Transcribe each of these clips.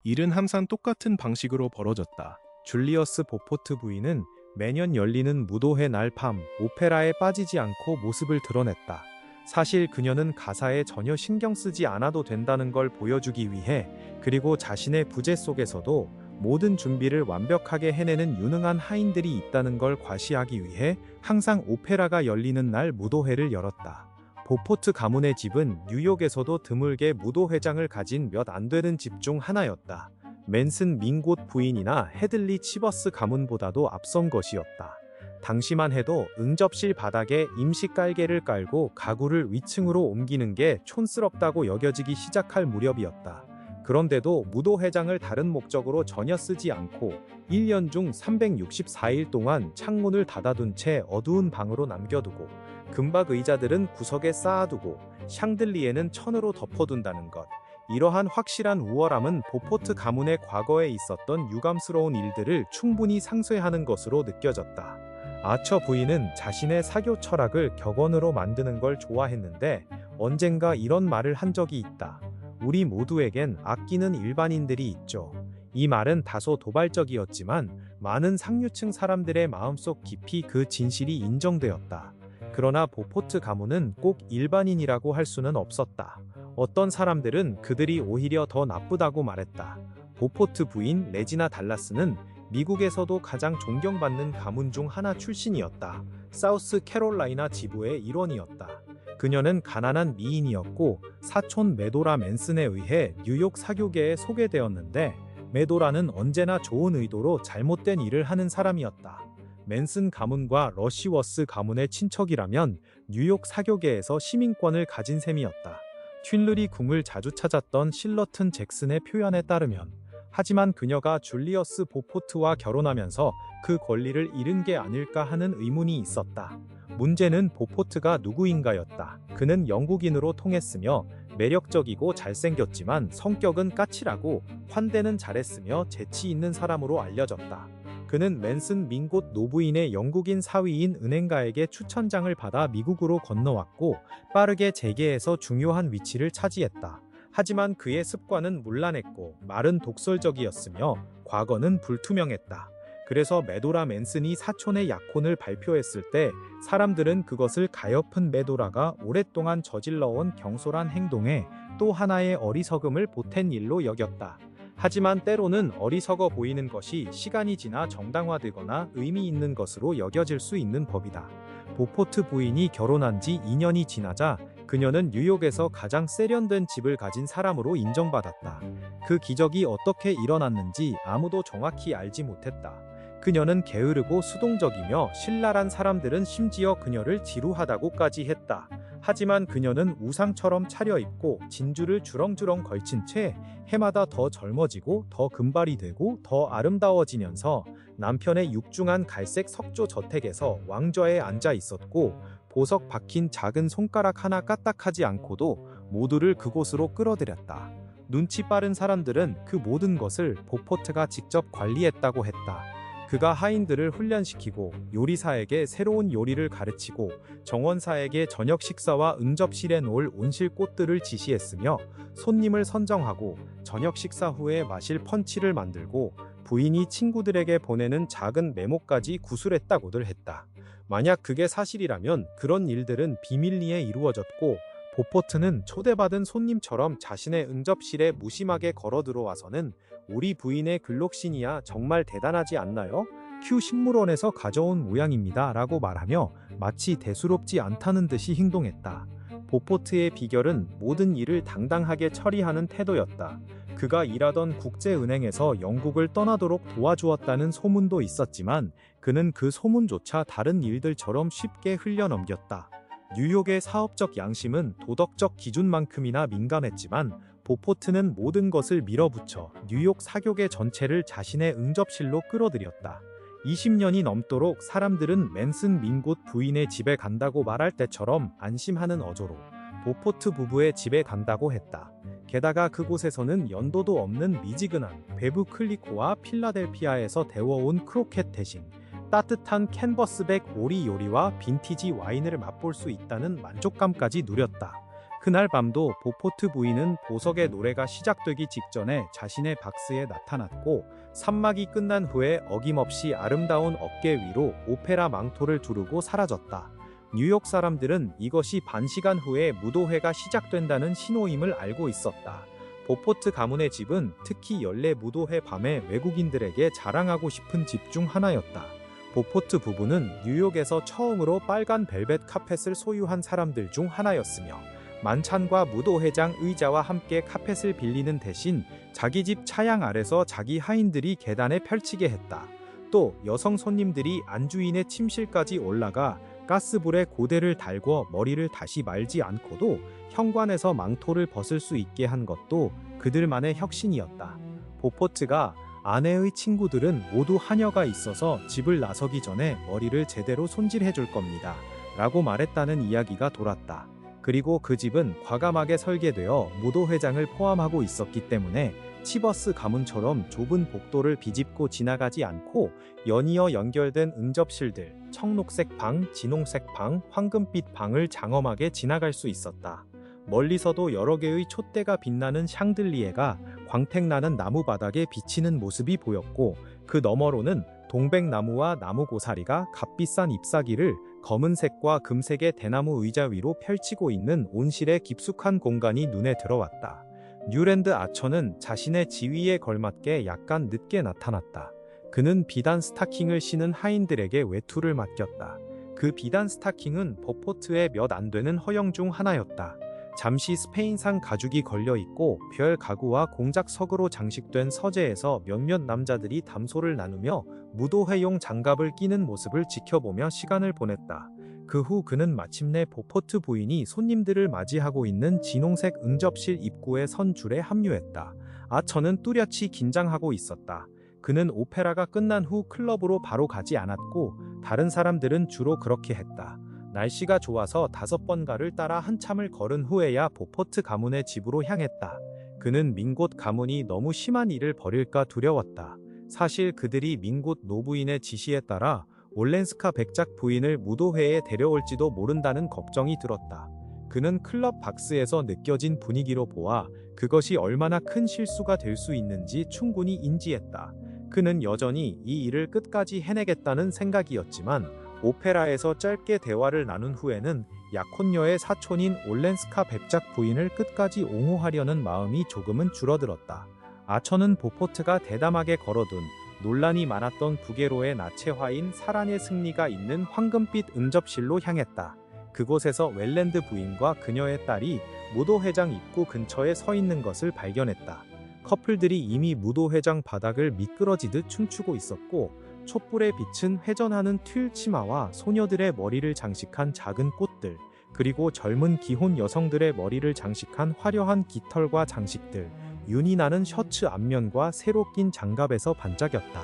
일은 항상 똑같은 방식으로 벌어졌다. 줄리어스 보포트 부인은 매년 열리는 무도회 날 밤 오페라에 빠지지 않고 모습을 드러냈다. 사실 그녀는 가사에 전혀 신경 쓰지 않아도 된다는 걸 보여주기 위해, 그리고 자신의 부재 속에서도 모든 준비를 완벽하게 해내는 유능한 하인들이 있다는 걸 과시하기 위해 항상 오페라가 열리는 날 무도회를 열었다. 보포트 가문의 집은 뉴욕에서도 드물게 무도회장을 가진 몇 안 되는 집 중 하나였다. 맨슨 민곳 부인이나 헤들리 치버스 가문보다도 앞선 것이었다. 당시만 해도 응접실 바닥에 임시 깔개를 깔고 가구를 위층으로 옮기는 게 촌스럽다고 여겨지기 시작할 무렵이었다. 그런데도 무도회장을 다른 목적으로 전혀 쓰지 않고 1년 중 364일 동안 창문을 닫아둔 채 어두운 방으로 남겨두고, 금박 의자들은 구석에 쌓아두고 샹들리에는 천으로 덮어둔다는 것. 이러한 확실한 우월함은 보포트 가문의 과거에 있었던 유감스러운 일들을 충분히 상쇄하는 것으로 느껴졌다. 아처 부인은 자신의 사교 철학을 격언으로 만드는 걸 좋아했는데, 언젠가 이런 말을 한 적이 있다. 우리 모두에겐 아끼는 일반인들이 있죠. 이 말은 다소 도발적이었지만 많은 상류층 사람들의 마음속 깊이 그 진실이 인정되었다. 그러나 보포트 가문은 꼭 일반인이라고 할 수는 없었다. 어떤 사람들은 그들이 오히려 더 나쁘다고 말했다. 보포트 부인 레지나 달라스는 미국에서도 가장 존경받는 가문 중 하나 출신이었다. 사우스 캐롤라이나 지부의 일원이었다. 그녀는 가난한 미인이었고 사촌 메도라 맨슨에 의해 뉴욕 사교계에 소개되었는데, 메도라는 언제나 좋은 의도로 잘못된 일을 하는 사람이었다. 맨슨 가문과 러시워스 가문의 친척이라면 뉴욕 사교계에서 시민권을 가진 셈이었다. 튠르리 궁을 자주 찾았던 실러튼 잭슨의 표현에 따르면, 하지만 그녀가 줄리어스 보포트와 결혼하면서 그 권리를 잃은 게 아닐까 하는 의문이 있었다. 문제는 보포트가 누구인가였다. 그는 영국인으로 통했으며 매력적이고 잘생겼지만 성격은 까칠하고 환대는 잘했으며 재치 있는 사람으로 알려졌다. 그는 맨슨 민곳 노부인의 영국인 사위인 은행가에게 추천장을 받아 미국으로 건너왔고 빠르게 재계에서 중요한 위치를 차지했다. 하지만 그의 습관은 문란했고 말은 독설적이었으며 과거는 불투명했다. 그래서 메도라 맨슨이 사촌의 약혼을 발표했을 때 사람들은 그것을 가엾은 메도라가 오랫동안 저질러온 경솔한 행동에 또 하나의 어리석음을 보탠 일로 여겼다. 하지만 때로는 어리석어 보이는 것이 시간이 지나 정당화되거나 의미 있는 것으로 여겨질 수 있는 법이다. 보포트 부인이 결혼한 지 2년이 지나자 그녀는 뉴욕에서 가장 세련된 집을 가진 사람으로 인정받았다. 그 기적이 어떻게 일어났는지 아무도 정확히 알지 못했다. 그녀는 게으르고 수동적이며 신랄한 사람들은 심지어 그녀를 지루하다고까지 했다. 하지만 그녀는 우상처럼 차려입고 진주를 주렁주렁 걸친 채 해마다 더 젊어지고 더 금발이 되고 더 아름다워지면서 남편의 육중한 갈색 석조 저택에서 왕좌에 앉아 있었고, 보석 박힌 작은 손가락 하나 까딱하지 않고도 모두를 그곳으로 끌어들였다. 눈치 빠른 사람들은 그 모든 것을 보포트가 직접 관리했다고 했다. 그가 하인들을 훈련시키고 요리사에게 새로운 요리를 가르치고 정원사에게 저녁 식사와 응접실에 놓을 온실 꽃들을 지시했으며, 손님을 선정하고 저녁 식사 후에 마실 펀치를 만들고 부인이 친구들에게 보내는 작은 메모까지 구술했다고들 했다. 만약 그게 사실이라면 그런 일들은 비밀리에 이루어졌고, 보포트는 초대받은 손님처럼 자신의 응접실에 무심하게 걸어 들어와서는 "우리 부인의 글록신이야 정말 대단하지 않나요? 큐 식물원에서 가져온 모양입니다 라고 말하며 마치 대수롭지 않다는 듯이 행동했다. 보포트의 비결은 모든 일을 당당하게 처리하는 태도였다. 그가 일하던 국제은행에서 영국을 떠나도록 도와주었다는 소문도 있었지만 그는 그 소문조차 다른 일들처럼 쉽게 흘려넘겼다. 뉴욕의 사업적 양심은 도덕적 기준만큼이나 민감했지만 보포트는 모든 것을 밀어붙여 뉴욕 사교계 전체를 자신의 응접실로 끌어들였다. 20년이 넘도록 사람들은 맨슨 민곳 부인의 집에 간다고 말할 때처럼 안심하는 어조로 보포트 부부의 집에 간다고 했다. 게다가 그곳에서는 연도도 없는 미지근한 베브 클리코와 필라델피아에서 데워온 크로켓 대신 따뜻한 캔버스백 오리 요리와 빈티지 와인을 맛볼 수 있다는 만족감까지 누렸다. 그날 밤도 보포트 부인은 보석의 노래가 시작되기 직전에 자신의 박스에 나타났고, 산막이 끝난 후에 어김없이 아름다운 어깨 위로 오페라 망토를 두르고 사라졌다. 뉴욕 사람들은 이것이 반시간 후에 무도회가 시작된다는 신호임을 알고 있었다. 보포트 가문의 집은 특히 연례 무도회 밤에 외국인들에게 자랑하고 싶은 집 중 하나였다. 보포트 부부는 뉴욕에서 처음으로 빨간 벨벳 카펫을 소유한 사람들 중 하나였으며, 만찬과 무도회장 의자와 함께 카펫을 빌리는 대신 자기 집 차양 아래서 자기 하인들이 계단에 펼치게 했다. 또 여성 손님들이 안주인의 침실까지 올라가 가스불에 고대를 달궈 머리를 다시 말지 않고도 현관에서 망토를 벗을 수 있게 한 것도 그들만의 혁신이었다. 보포트가 아내의 친구들은 모두 하녀가 있어서 집을 나서기 전에 머리를 제대로 손질해 줄 겁니다 라고 말했다는 이야기가 돌았다. 그리고 그 집은 과감하게 설계되어 무도회장을 포함하고 있었기 때문에 치버스 가문처럼 좁은 복도를 비집고 지나가지 않고 연이어 연결된 응접실들, 청록색 방, 진홍색 방, 황금빛 방을 장엄하게 지나갈 수 있었다. 멀리서도 여러 개의 촛대가 빛나는 샹들리에가 광택나는 나무 바닥에 비치는 모습이 보였고, 그 너머로는 동백나무와 나무고사리가 값비싼 잎사귀를 검은색과 금색의 대나무 의자 위로 펼치고 있는 온실의 깊숙한 공간이 눈에 들어왔다. 뉴랜드 아처는 자신의 지위에 걸맞게 약간 늦게 나타났다. 그는 비단 스타킹을 신은 하인들에게 외투를 맡겼다. 그 비단 스타킹은 보포트의 몇 안 되는 허영 중 하나였다. 잠시 스페인산 가죽이 걸려있고 별 가구와 공작석으로 장식된 서재에서 몇몇 남자들이 담소를 나누며 무도회용 장갑을 끼는 모습을 지켜보며 시간을 보냈다. 그 후 그는 마침내 보포트 부인이 손님들을 맞이하고 있는 진홍색 응접실 입구에 선 줄에 합류했다. 아처는 뚜렷이 긴장하고 있었다. 그는 오페라가 끝난 후 클럽으로 바로 가지 않았고, 다른 사람들은 주로 그렇게 했다. 날씨가 좋아서 5번가를 따라 한참을 걸은 후에야 보포트 가문의 집으로 향했다. 그는 민곳 가문이 너무 심한 일을 벌일까 두려웠다. 사실 그들이 민곳 노부인의 지시에 따라 올렌스카 백작 부인을 무도회에 데려올지도 모른다는 걱정이 들었다. 그는 클럽 박스에서 느껴진 분위기로 보아 그것이 얼마나 큰 실수가 될 수 있는지 충분히 인지했다. 그는 여전히 이 일을 끝까지 해내겠다는 생각이었지만, 오페라에서 짧게 대화를 나눈 후에는 약혼녀의 사촌인 올렌스카 백작 부인을 끝까지 옹호하려는 마음이 조금은 줄어들었다. 아처는 보포트가 대담하게 걸어둔 논란이 많았던 부게로의 나체화인 사란의 승리가 있는 황금빛 응접실로 향했다. 그곳에서 웰랜드 부인과 그녀의 딸이 무도회장 입구 근처에 서 있는 것을 발견했다. 커플들이 이미 무도회장 바닥을 미끄러지듯 춤추고 있었고, 촛불에 비친 회전하는 튠 치마와 소녀들의 머리를 장식한 작은 꽃들, 그리고 젊은 기혼 여성들의 머리를 장식한 화려한 깃털과 장식들, 윤이 나는 셔츠 앞면과 새로 낀 장갑에서 반짝였다.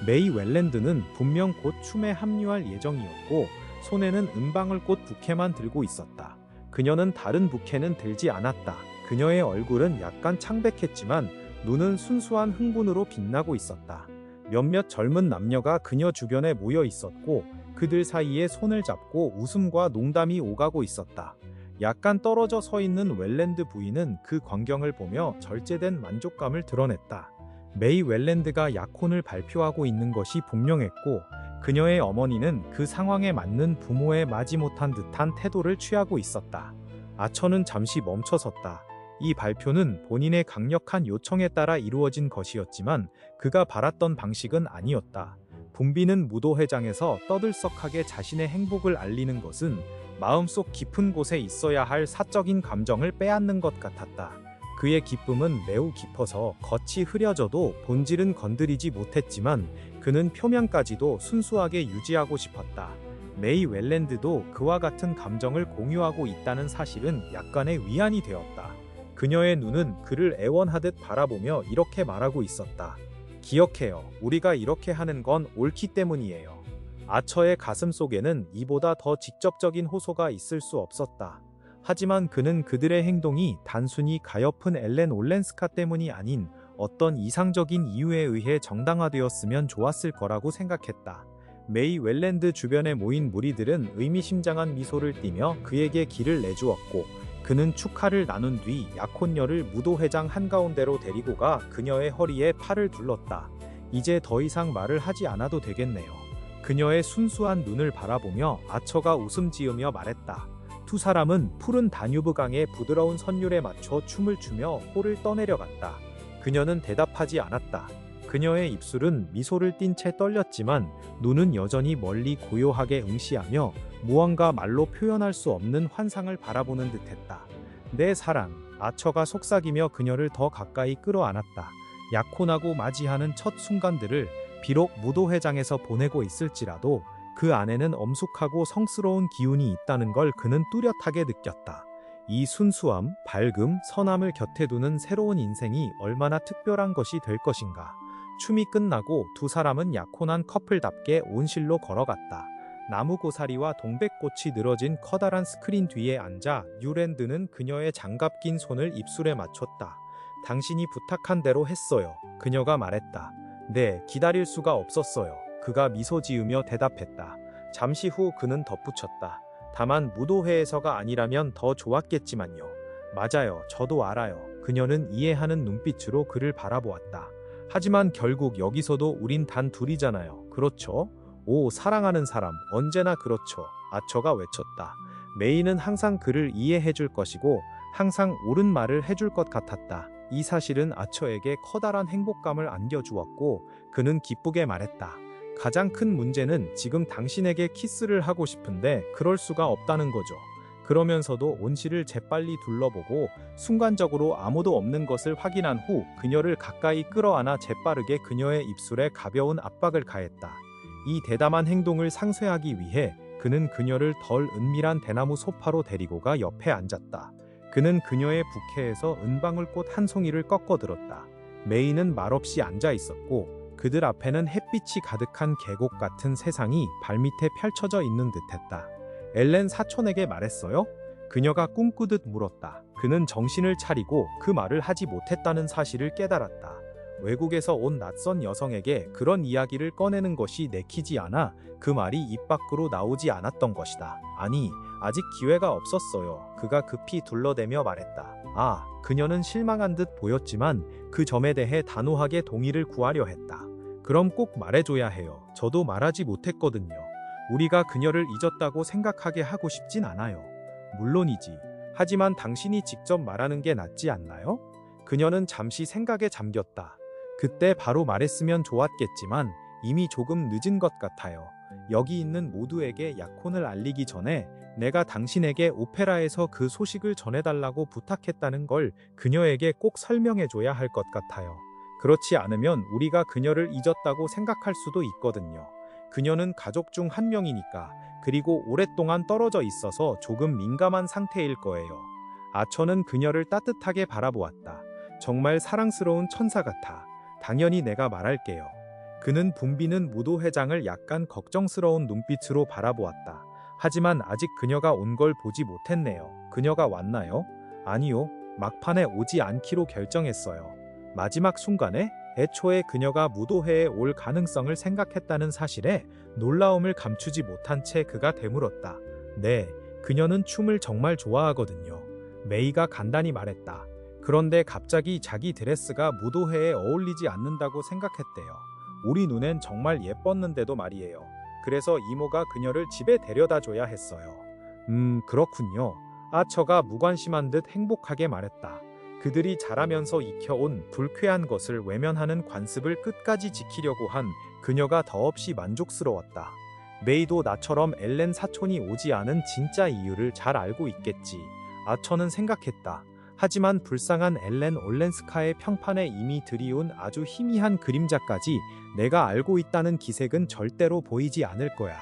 메이 웰랜드는 분명 곧 춤에 합류할 예정이었고, 손에는 은방울꽃 부케만 들고 있었다. 그녀는 다른 부케는 들지 않았다. 그녀의 얼굴은 약간 창백했지만 눈은 순수한 흥분으로 빛나고 있었다. 몇몇 젊은 남녀가 그녀 주변에 모여 있었고, 그들 사이에 손을 잡고 웃음과 농담이 오가고 있었다. 약간 떨어져 서 있는 웰랜드 부인은 그 광경을 보며 절제된 만족감을 드러냈다. 메이 웰랜드가 약혼을 발표하고 있는 것이 분명했고, 그녀의 어머니는 그 상황에 맞는 부모의 마지못한 듯한 태도를 취하고 있었다. 아처는 잠시 멈춰섰다. 이 발표는 본인의 강력한 요청에 따라 이루어진 것이었지만 그가 바랐던 방식은 아니었다. 붐비는 무도회장에서 떠들썩하게 자신의 행복을 알리는 것은 마음속 깊은 곳에 있어야 할 사적인 감정을 빼앗는 것 같았다. 그의 기쁨은 매우 깊어서 겉이 흐려져도 본질은 건드리지 못했지만 그는 표면까지도 순수하게 유지하고 싶었다. 메이 웰랜드도 그와 같은 감정을 공유하고 있다는 사실은 약간의 위안이 되었다. 그녀의 눈은 그를 애원하듯 바라보며 이렇게 말하고 있었다. 기억해요. 우리가 이렇게 하는 건 옳기 때문이에요. 아처의 가슴 속에는 이보다 더 직접적인 호소가 있을 수 없었다. 하지만 그는 그들의 행동이 단순히 가엾은 엘렌 올렌스카 때문이 아닌 어떤 이상적인 이유에 의해 정당화되었으면 좋았을 거라고 생각했다. 메이 웰랜드 주변에 모인 무리들은 의미심장한 미소를 띠며 그에게 길을 내주었고, 그는 축하를 나눈 뒤 약혼녀를 무도회장 한가운데로 데리고 가 그녀의 허리에 팔을 둘렀다. 이제 더 이상 말을 하지 않아도 되겠네요. 그녀의 순수한 눈을 바라보며 아처가 웃음 지으며 말했다. 두 사람은 푸른 다뉴브 강의 부드러운 선율에 맞춰 춤을 추며 홀을 떠내려갔다. 그녀는 대답하지 않았다. 그녀의 입술은 미소를 띤 채 떨렸지만 눈은 여전히 멀리 고요하게 응시하며 무언가 말로 표현할 수 없는 환상을 바라보는 듯했다. 내 사랑, 아처가 속삭이며 그녀를 더 가까이 끌어안았다. 약혼하고 맞이하는 첫 순간들을 비록 무도회장에서 보내고 있을지라도 그 안에는 엄숙하고 성스러운 기운이 있다는 걸 그는 뚜렷하게 느꼈다. 이 순수함, 밝음, 선함을 곁에 두는 새로운 인생이 얼마나 특별한 것이 될 것인가. 춤이 끝나고 두 사람은 약혼한 커플답게 온실로 걸어갔다. 나무 고사리와 동백꽃이 늘어진 커다란 스크린 뒤에 앉아 뉴랜드는 그녀의 장갑 낀 손을 입술에 맞췄다. 당신이 부탁한 대로 했어요. 그녀가 말했다. 네, 기다릴 수가 없었어요. 그가 미소 지으며 대답했다. 잠시 후 그는 덧붙였다. 다만 무도회에서가 아니라면 더 좋았겠지만요. 맞아요. 저도 알아요. 그녀는 이해하는 눈빛으로 그를 바라보았다. 하지만 결국 여기서도 우린 단 둘이잖아요. 그렇죠? 오, 사랑하는 사람, 언제나 그렇죠. 아처가 외쳤다. 메이는 항상 그를 이해해 줄 것이고 항상 옳은 말을 해줄 것 같았다. 이 사실은 아처에게 커다란 행복감을 안겨주었고 그는 기쁘게 말했다. 가장 큰 문제는 지금 당신에게 키스를 하고 싶은데 그럴 수가 없다는 거죠. 그러면서도 온실을 재빨리 둘러보고 순간적으로 아무도 없는 것을 확인한 후 그녀를 가까이 끌어안아 재빠르게 그녀의 입술에 가벼운 압박을 가했다. 이 대담한 행동을 상쇄하기 위해 그는 그녀를 덜 은밀한 대나무 소파로 데리고 가 옆에 앉았다. 그는 그녀의 부케에서 은방울꽃 한 송이를 꺾어 들었다. 메이는 말없이 앉아 있었고 그들 앞에는 햇빛이 가득한 계곡 같은 세상이 발밑에 펼쳐져 있는 듯했다. 엘렌 사촌에게 말했어요? 그녀가 꿈꾸듯 물었다. 그는 정신을 차리고 그 말을 하지 못했다는 사실을 깨달았다. 외국에서 온 낯선 여성에게 그런 이야기를 꺼내는 것이 내키지 않아 그 말이 입 밖으로 나오지 않았던 것이다. 아니, 아직 기회가 없었어요. 그가 급히 둘러대며 말했다. 아, 그녀는 실망한 듯 보였지만 그 점에 대해 단호하게 동의를 구하려 했다. 그럼 꼭 말해줘야 해요. 저도 말하지 못했거든요. 우리가 그녀를 잊었다고 생각하게 하고 싶진 않아요. 물론이지. 하지만 당신이 직접 말하는 게 낫지 않나요? 그녀는 잠시 생각에 잠겼다. 그때 바로 말했으면 좋았겠지만 이미 조금 늦은 것 같아요. 여기 있는 모두에게 약혼을 알리기 전에 내가 당신에게 오페라에서 그 소식을 전해달라고 부탁했다는 걸 그녀에게 꼭 설명해줘야 할 것 같아요. 그렇지 않으면 우리가 그녀를 잊었다고 생각할 수도 있거든요. 그녀는 가족 중 한 명이니까. 그리고 오랫동안 떨어져 있어서 조금 민감한 상태일 거예요. 아처는 그녀를 따뜻하게 바라보았다. 정말 사랑스러운 천사 같아. 당연히 내가 말할게요. 그는 붐비는 무도회장을 약간 걱정스러운 눈빛으로 바라보았다. 하지만 아직 그녀가 온 걸 보지 못했네요. 그녀가 왔나요? 아니요. 막판에 오지 않기로 결정했어요. 마지막 순간에 애초에 그녀가 무도회에 올 가능성을 생각했다는 사실에 놀라움을 감추지 못한 채 그가 되물었다. 네, 그녀는 춤을 정말 좋아하거든요. 메이가 간단히 말했다. 그런데 갑자기 자기 드레스가 무도회에 어울리지 않는다고 생각했대요. 우리 눈엔 정말 예뻤는데도 말이에요. 그래서 이모가 그녀를 집에 데려다 줘야 했어요. 그렇군요. 아처가 무관심한 듯 행복하게 말했다. 그들이 자라면서 익혀온 불쾌한 것을 외면하는 관습을 끝까지 지키려고 한 그녀가 더없이 만족스러웠다. 메이도 나처럼 엘렌 사촌이 오지 않은 진짜 이유를 잘 알고 있겠지. 아처는 생각했다. 하지만 불쌍한 엘렌 올렌스카의 평판에 이미 들이운 아주 희미한 그림자까지 내가 알고 있다는 기색은 절대로 보이지 않을 거야.